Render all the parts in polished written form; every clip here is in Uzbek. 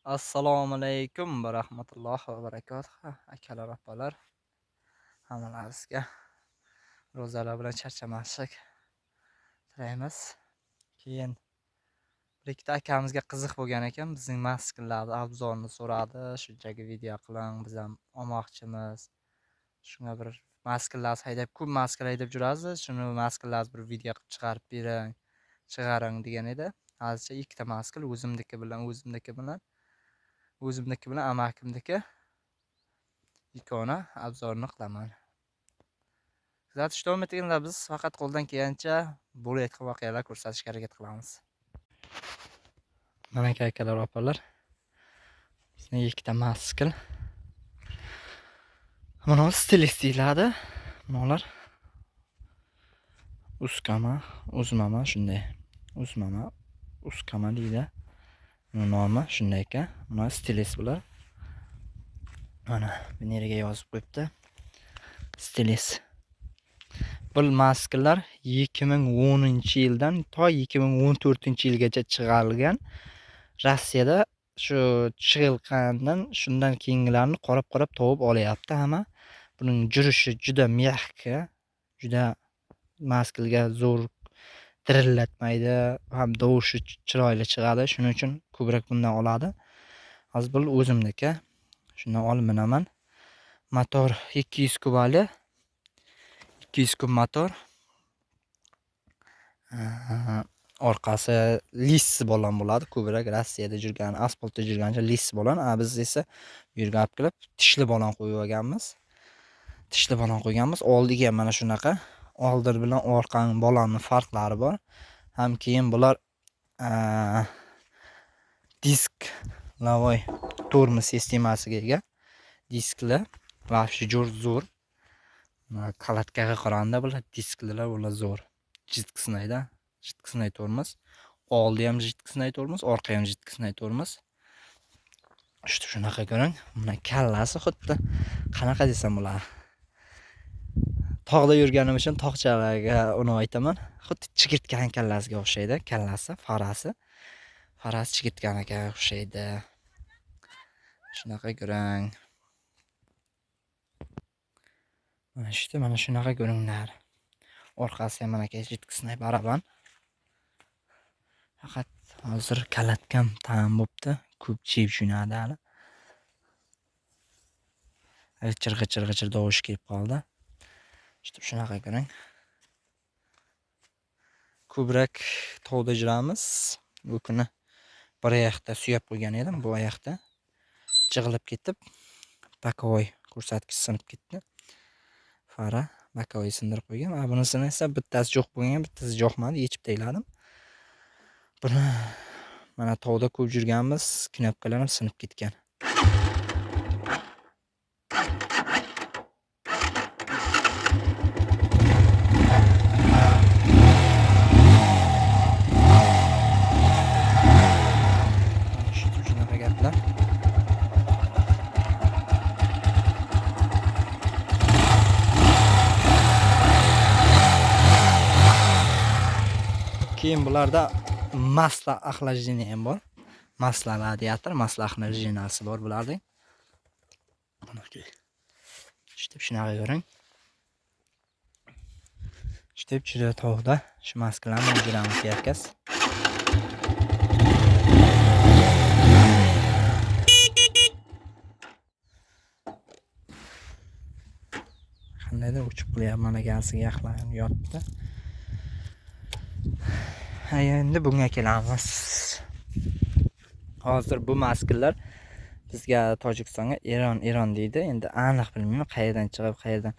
Assalomu alaykum va rahmatullohi va barakatuh. Akalar, opalar, hammalaringizga ro'zalar bilan charchamaslik tilaymiz. Keyin bir ikkita akamizga qiziq bo'lgan ekan, bizning maskinlarning obzorini so'radi. Shunchaki video qiling, biz ham olmoqchimiz. Shunga bir maskinlar haydab, ko'p maskin haydab yurasiz. Shuni maskinlarni bir video qilib chiqaring degan edi. Hozircha ikkita maskin o'zimniki bilan amakimniki ikkovini obzorini qilaman. Kuzatishda davom etinglar, biz faqat qo'ldan kelgancha bo'layotgan voqealar ko'rsatishga harakat qilamiz. Mana akalar, opalar, bizning ikkita maskil. Mana stilist deyiladi. Bular uskama, uzmama shunday. Uzmama, uskama deydi. Nomi shunday ekan. Mana stilist bular. Mana bu yerga yozib qo'yibdi. Stilist. Bu maskinlar 2010-yildan to 2014-yilgacha chiqarilgan. Rossiyada shu chiqilgandan shundan keyingilarni qorab tovib olyapti hamma. Buning jurishi juda mehka, juda maskinga zo'r dirillatmaydi, ham dovushi chiroyli chiqadi. Shuning uchun ko'proq bundan oladi. Hozir bu o'zimniki. Shundan olib minaman. Motor 200 kubali. 200 kub motor. Orqasi lissi bo'lgan bo'ladi. Ko'proq Rossiyada yurgan, asfaltda yurgancha lissi bo'lgan. Biz esa yurgan qilib tishli balon qo'yib olganmiz. Tishli balon qo'yganmiz. Oldiga mana shunaqa. Oldir bilan orqaning balonning farqlari bor. Ham keyin bular disk lavoy tormoz sistemasiga ega. Disklar vafshi zo'r. Qalatkaga qaraganda bular disklar bular zo'r. Jidkisnay tormoz. Oldi ham jidkisnay tormoz, orqa ham jidkisnay tormoz. Shunaqa ko'ring. Mana kallasi xuddi qanaqa desam bular. Tog'da yurganim uchun tog'chalarga uni aytaman. Xuddi chigirtkaning kallasiga o'xshaydi. Kallasi, farasi. Faras chigirtkaga o'xshaydi. Shunaqa ko'ring. Mana shunaqa ko'ringlar. Orqasi ham mana jidkisnay baraban. Faqat hozir kalatkam tam bo'pti. Ko'p chep jo'nadi hali. Chirg'ir tovush kelib qoldi. Shunaqa ko'ring. Ko'proq tog'da yuramiz. Bu kuni bir oyoqda suyab qo'ygan edim. Bu oyoqda jig'ilib ketib, bakovoy ko'rsatkich sinib ketdi. Fara bakovoy sindirib qo'ygan. Bunisini esa bittasi yo'q bo'lgan, bittasi yo'qmadi, yechib tayladim. Buni mana tog'da ko'p yurganmiz, knopkalar sinib ketgan. Shunaqa gaplar. Keyin bularda masla axlajini ham bor. Masla radiator, masla axlajinasi bor bularning. Shunaqa ko'ring. Juda tog'da shu maskalarni o'zgaramiz yakkas. Qandaydir uchib qo'yapman agasiga yaqinlab yotdi. Endi bunga kelamiz. Hozir bu maskinlar bizga Tojikistonga Eron deydi. Endi aniq bilmayman qayerdan chiqib, qayerdan.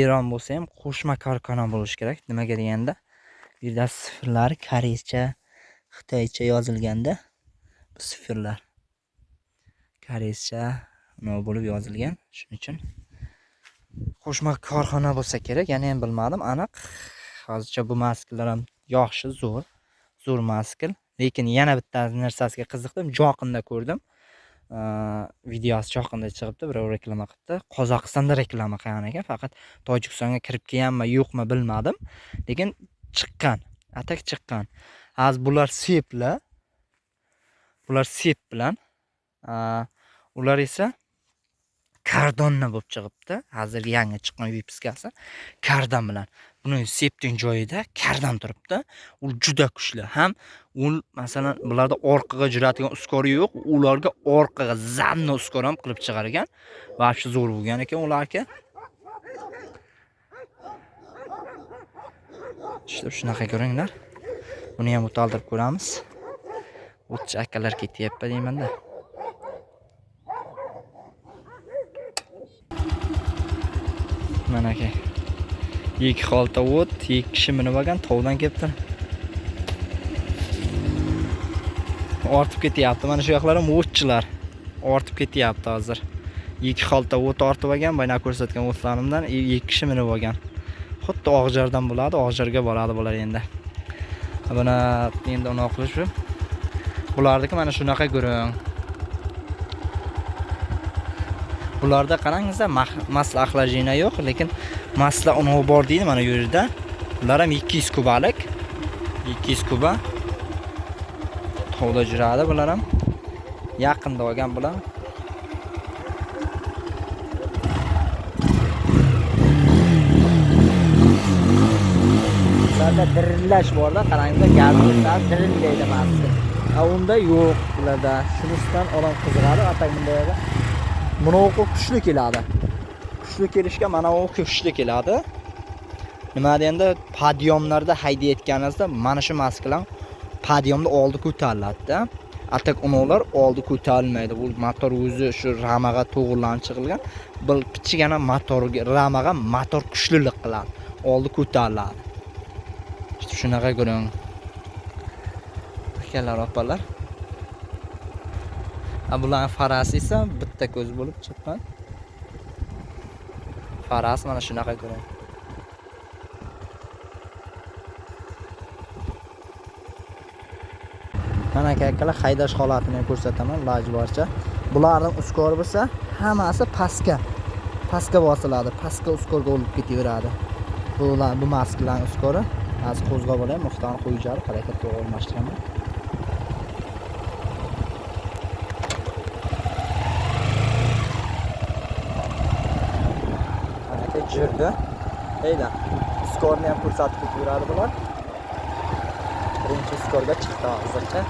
Eron bo'lsa ham qo'shma korxona bo'lish kerak. Nimaga deganda, bu yerda sifirlar koreyscha, xitoycha yozilganda, bu sifirlar koreyscha bo'lib yozilgan. Shuning uchun qo'shma korxona bo'lsa kerak. Yana ham bilmadim aniq. Hozircha bu maskinlar ham yaxshi, zo'r maskin. Lekin yana bitta narsasiga qiziqdim. Joqinda ko'rdim. Videosi joqinda chiqibdi, birov reklama qilibdi. Qozog'istonda reklama qilgan ekan, faqat Tojikistonga kirib kelganmi, yo'qmi bilmadim. Lekin chiqqan, atak chiqqan. Hozir bular sep bilan Ular esa kardonni bo'lib chiqibdi. Hozir yangi chiqqan vipiskasi kardan bilan. Buni septing joyida kardan turibdi. U juda kuchli. Ham u masalan bularda orqaga jiradigan uskori yo'q. Ularga orqaga zanni uskor ham qilib chiqargan. Vobshe zo'r bo'lgan ekan ularga. İşte shunaqa ko'ringlar. Buni ham o'taldirib ko'ramiz. O'tchi akalar ketyapti deyman-da. Mana aka. 2 xolta o't, 2 kishi minib olgan tovdan kelibdi. Ortib ketyapti. Mana shu yoqlar ham o'tchilar. Ortib ketyapti hozir. 2 xolta o't ortib olgan, bayna ko'rsatgan o'tlarimdan 2 kishi minib olgan. Xuddi Og'jardan bo'ladi, Og'jarga boradi bular endi. Buni endi uni qilishib. Bulardagi mana shunaqa ko'ring. Bularda qarangizlar, masla axlajina yo'q, lekin masla uni bor deydi mana bu yerda. Bular ham 200 kubalik. 200 kuba. Tovda juradi bular ham. Yaqinda olgan bular. Bularda dirillash borda, qarangizlar, gazlar dirillaydi masla. Unda yo'q bularda. Shunisidan odam qiziqadi, atak bundayda. Buni o'qib kuchli keladi. Kuchli kelishga mana u kuchli keladi. Nima deganda podyomlarda haydayotganingizda mana shu maskalar podyomda oldi ko'tariladi-da. Atak unovlar oldi ko'tarilmaydi. Bu motor o'zi shu ramaga to'g'rilanib chiqilgan. Bir kichigina motorga, ramaga motor kuchlilik qiladi. Oldi ko'tariladi. İşte shunaqa ko'ring. Akalar, opalar. Bular farasi esa bitta ko'z bo'lib chiqqan. Faras mana shunaqa ko'ring. Mana akalar haydash holatini ko'rsataman iloji boricha. Bularning uskori bo'lsa, hammasi pastga. Pastga bosiladi, pastga uskorga olib ketaveradi. Bu maskalarning uskori. Hozir qo'zg'ab olay, muxtarni qo'yishar, harakat to'g'ri olmashtiraman. Jirdi. Eyda. Skorni ham ko'rsatib ketaveradi bular. Birinchi skorga chiqdi hozircha.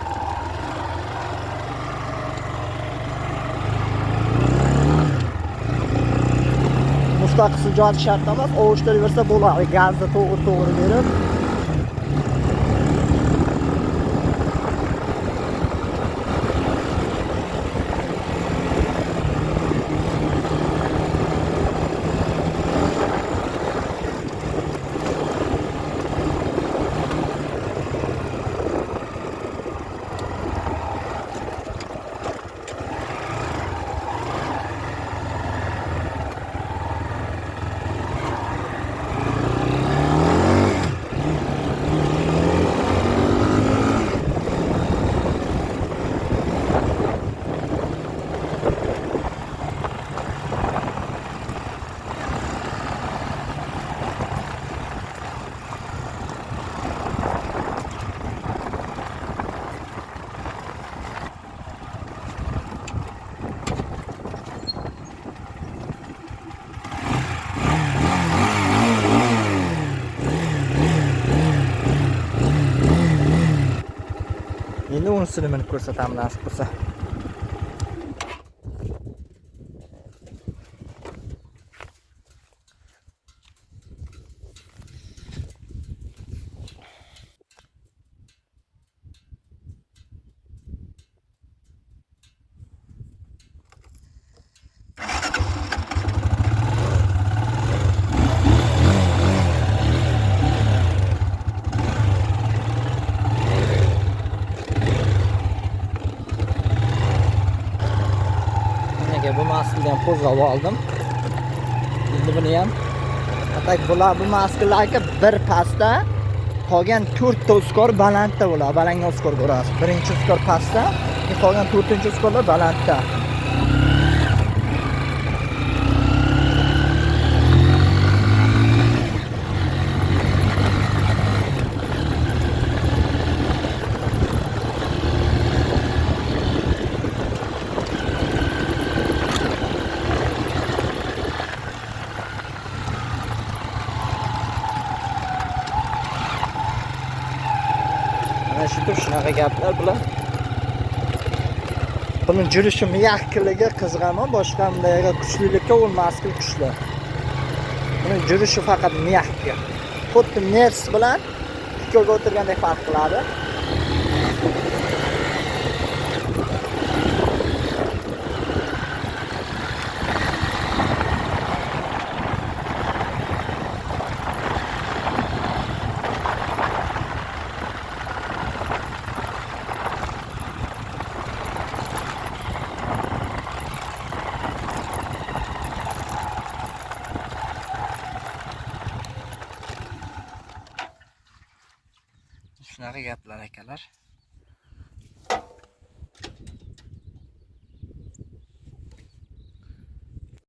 Mustaqil sujat shart emas, ovushtiraversa bo'ladi. Gazni to'g'ri berib. Endi unisini minib ko'rsataman nasib bo'lsa. Bu maskeyi ham qo'zg'ab oldim. Endi buni ham atak bular bu maskelarga bir pastda qolgan 4 ta uskor balandda bo'ladi. Balandga uskor ko'rasiz. Birinchi uskor pastda, qolgan 4-chi uskorlar balandda. Shunaqa gaplar bular. Buni jurishi miyaqligi qizg'ami, boshqa bunday kuchlilikka urmaslik kuchli. Buni jurishi faqat miyaqga. Xuddi Ners bilan ikkovga o'tirgandek farq qiladi. Shunaqa gaplar akalar.